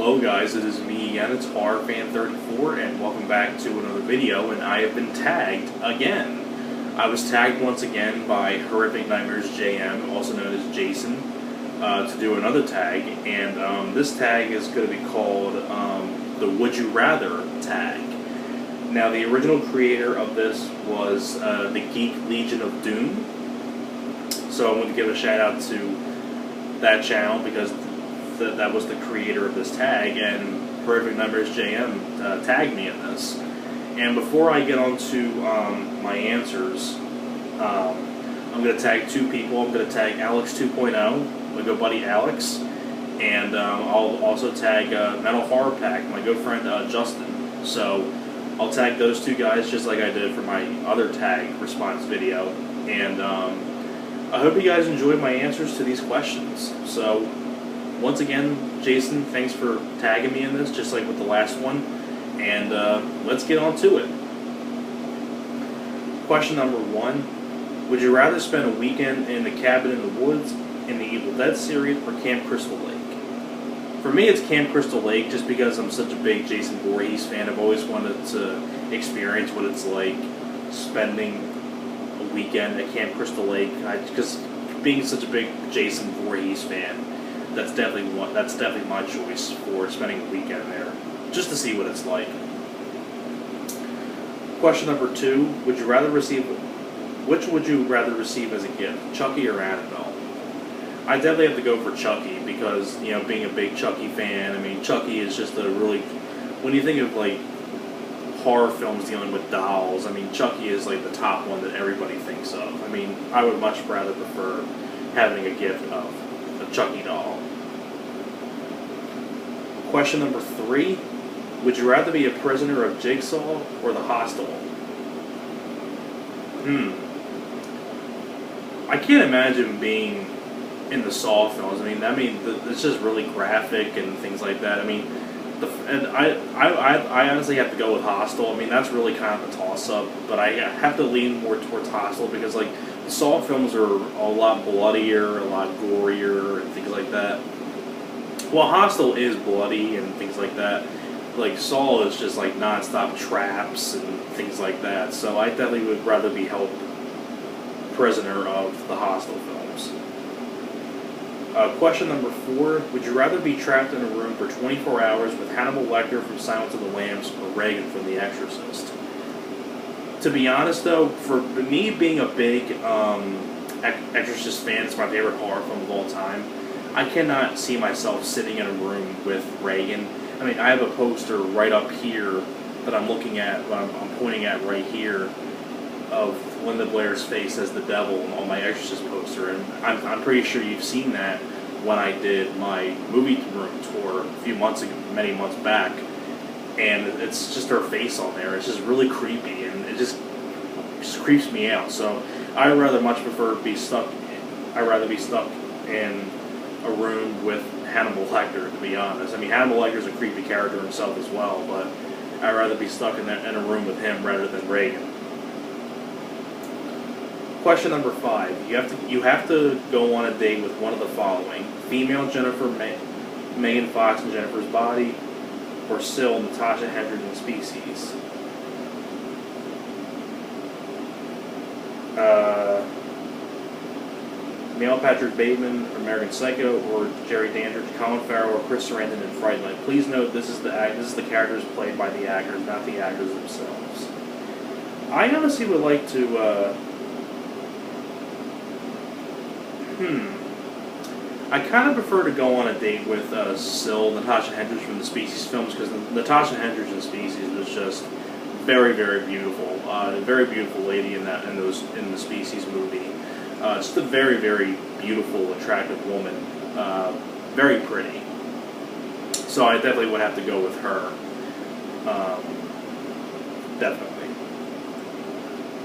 Hello guys, it is me again, it's HorrorFan34, and welcome back to another video, and I have been tagged again. I was tagged once again by Horrific Nightmares JM, also known as Jason, to do another tag, and this tag is going to be called the Would You Rather tag. Now, the original creator of this was the Geek Legion of Doom, so I want to give a shout out to that channel because that was the creator of this tag, and Horrific Nightmares JM tagged me in this. And before I get on to my answers, I'm going to tag two people. I'm going to tag Alex 2.0, my good buddy Alex, and I'll also tag Metal Horror Pack, my good friend Justin. So I'll tag those two guys just like I did for my other tag response video. And I hope you guys enjoyed my answers to these questions. So once again, Jason, thanks for tagging me in this, just like with the last one. And let's get on to it. Question number 1. Would you rather spend a weekend in the cabin in the woods in the Evil Dead series or Camp Crystal Lake? For me, it's Camp Crystal Lake just because I'm such a big Jason Voorhees fan. I've always wanted to experience what it's like spending a weekend at Camp Crystal Lake. Because being such a big Jason Voorhees fan, that's definitely my choice for spending a weekend there, just to see what it's like. Question number 2: Which would you rather receive as a gift, Chucky or Annabelle? I definitely have to go for Chucky because, you know, being a big Chucky fan, I mean, Chucky is just a really, when you think of like horror films dealing with dolls, I mean, Chucky is like the top one that everybody thinks of. I mean, I would much rather prefer having a gift of a Chucky doll. Question number 3: Would you rather be a prisoner of Jigsaw or the Hostel? I can't imagine being in the Saw films. I mean, it's just really graphic and things like that. I mean, I honestly have to go with Hostel. I mean, that's really kind of a toss-up, but I have to lean more towards Hostel because, like, the Saw films are a lot bloodier, a lot gorier, and things like that. Well, Hostel is bloody and things like that. Like, Saw is just, like, non-stop traps and things like that. So I definitely would rather be held prisoner of the Hostel films. Question number 4: Would you rather be trapped in a room for 24 hours with Hannibal Lecter from Silence of the Lambs or Reagan from The Exorcist? To be honest, though, for me being a big Exorcist fan, it's my favorite horror film of all time, I cannot see myself sitting in a room with Reagan. I mean, I have a poster right up here that I'm looking at, I'm pointing at right here, of Linda Blair's face as the devil on my Exorcist poster, and I'm pretty sure you've seen that when I did my movie room tour a few months ago, many months back, and it's just her face on there. It's just really creepy, and it just creeps me out. So I'd rather much prefer be stuck. I'd rather be stuck in a room with Hannibal Lecter, to be honest. I mean, Hannibal Lecter's a creepy character himself as well, but I'd rather be stuck in a room with him rather than Reagan. Question number 5: You have to go on a date with one of the following: female Jennifer Megan Fox in Jennifer's Body, or still Natasha Henstridge in Species. Male Patrick Bateman from American Psycho, or Jerry Dandridge, Colin Farrell, or Chris Sarandon in Fright Night. Please note this is the characters played by the actors, not the actors themselves. I honestly would like to. I kind of prefer to go on a date with Natasha Henstridge from the Species films, because Natasha Henstridge in Species was just very, very beautiful. A very beautiful lady in the Species movie. Just a very, very beautiful, attractive woman. Very pretty. So I definitely would have to go with her. Definitely.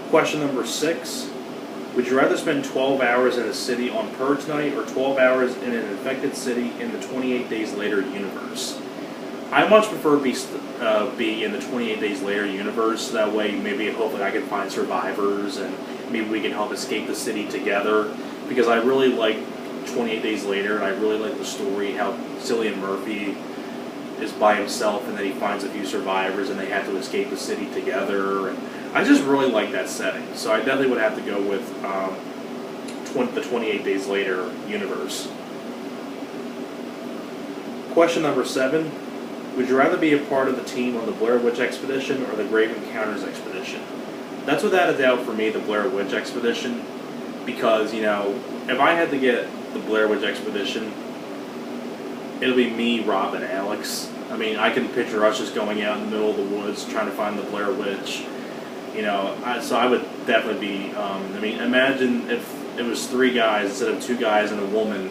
Question number 6. Would you rather spend 12 hours in a city on Purge Night or 12 hours in an infected city in the 28 Days Later universe? I much prefer be in the 28 Days Later universe. That way, hopefully I can find survivors and maybe we can help escape the city together. Because I really like 28 Days Later, and I really like the story, how Cillian Murphy is by himself, and then he finds a few survivors, and they have to escape the city together. And I just really like that setting, so I definitely would have to go with the 28 Days Later universe. Question number 7. Would you rather be a part of the team on the Blair Witch Expedition or the Grave Encounters Expedition? That's without a doubt for me the Blair Witch Expedition, because, you know, if I had to get the Blair Witch Expedition, it'll be me, Rob, and Alex. I mean, I can picture us just going out in the middle of the woods trying to find the Blair Witch. You know, so I would definitely be, I mean, imagine if it was 3 guys instead of 2 guys and a woman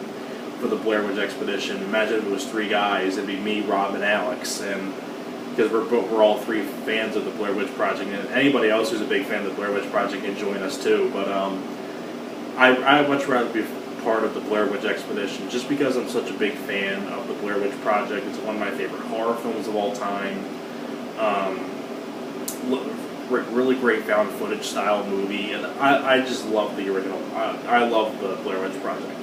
for the Blair Witch Expedition. Imagine if it was 3 guys, it'd be me, Rob, and Alex, and because we're all 3 fans of the Blair Witch Project, and anybody else who's a big fan of the Blair Witch Project can join us too. But I'd much rather be part of the Blair Witch Expedition just because I'm such a big fan of the Blair Witch Project. It's one of my favorite horror films of all time. Really great found footage style movie, and I just love the original. I love the Blair Witch Project.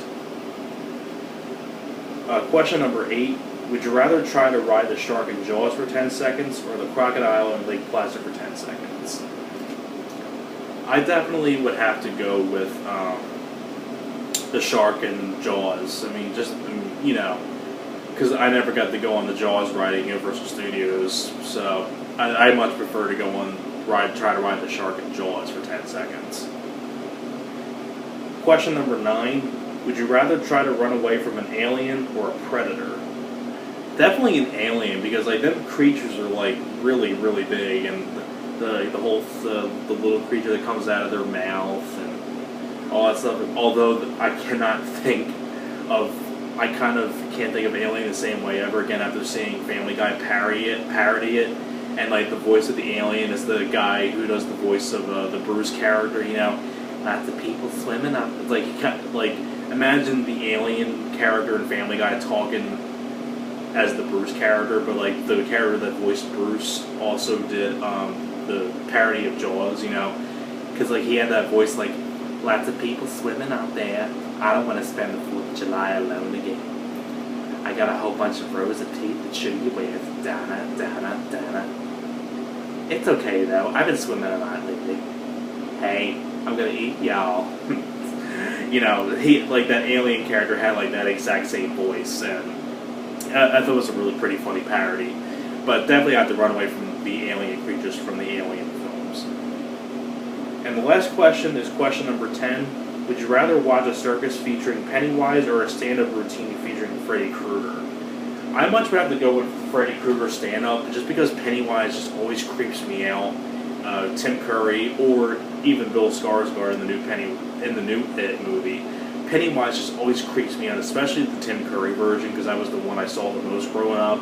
Question number 8. Would you rather try to ride the shark in Jaws for 10 seconds or the crocodile in Lake Placid for 10 seconds? I definitely would have to go with the shark in Jaws. I mean, just, you know, because I never got to go on the Jaws ride at Universal Studios, so I much prefer to go on try to ride the shark in Jaws for 10 seconds. Question number 9. Would you rather try to run away from an alien or a predator? Definitely an alien, because like them creatures are like really, really big, and the little creature that comes out of their mouth and all that stuff. Although I cannot think of, I kind of can't think of Alien the same way ever again after seeing Family Guy parody it, and like the voice of the alien is the guy who does the voice of the Bruce character. You know, lots of people swimming up. It's like imagine the alien character in Family Guy talking as the Bruce character, but like the character that voiced Bruce also did the parody of Jaws, you know, because like he had that voice like, lots of people swimming out there. I don't want to spend the 4th of July alone again. I got a whole bunch of rows of teeth to show you where. Dana, Dana, Dana. It's okay though. I've been swimming a lot lately. Hey, I'm gonna eat y'all. You know, he like that alien character had like that exact same voice, and I thought it was a really pretty funny parody. But definitely I have to run away from the alien creatures from the Alien films. And the last question is question number 10. Would you rather watch a circus featuring Pennywise or a stand-up routine featuring Freddy Krueger? I much would have to go with Freddy Krueger stand-up, just because Pennywise just always creeps me out. Tim Curry or even Bill Skarsgård in the new It movie. Pennywise just always creeps me out, especially the Tim Curry version, because that was the one I saw the most growing up.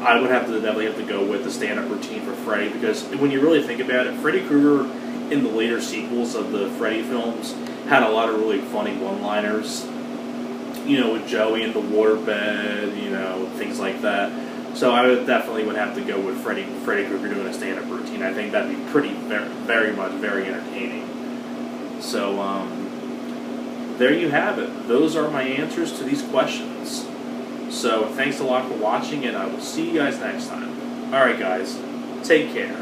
I would definitely have to go with the stand-up routine for Freddy, because when you really think about it, Freddy Krueger in the later sequels of the Freddy films had a lot of really funny one-liners. You know, with Joey in the waterbed, you know, things like that. So I definitely would have to go with Freddy Krueger doing a stand-up routine. I think that'd be very entertaining. So, there you have it. Those are my answers to these questions. So, thanks a lot for watching, and I will see you guys next time. Alright guys, take care.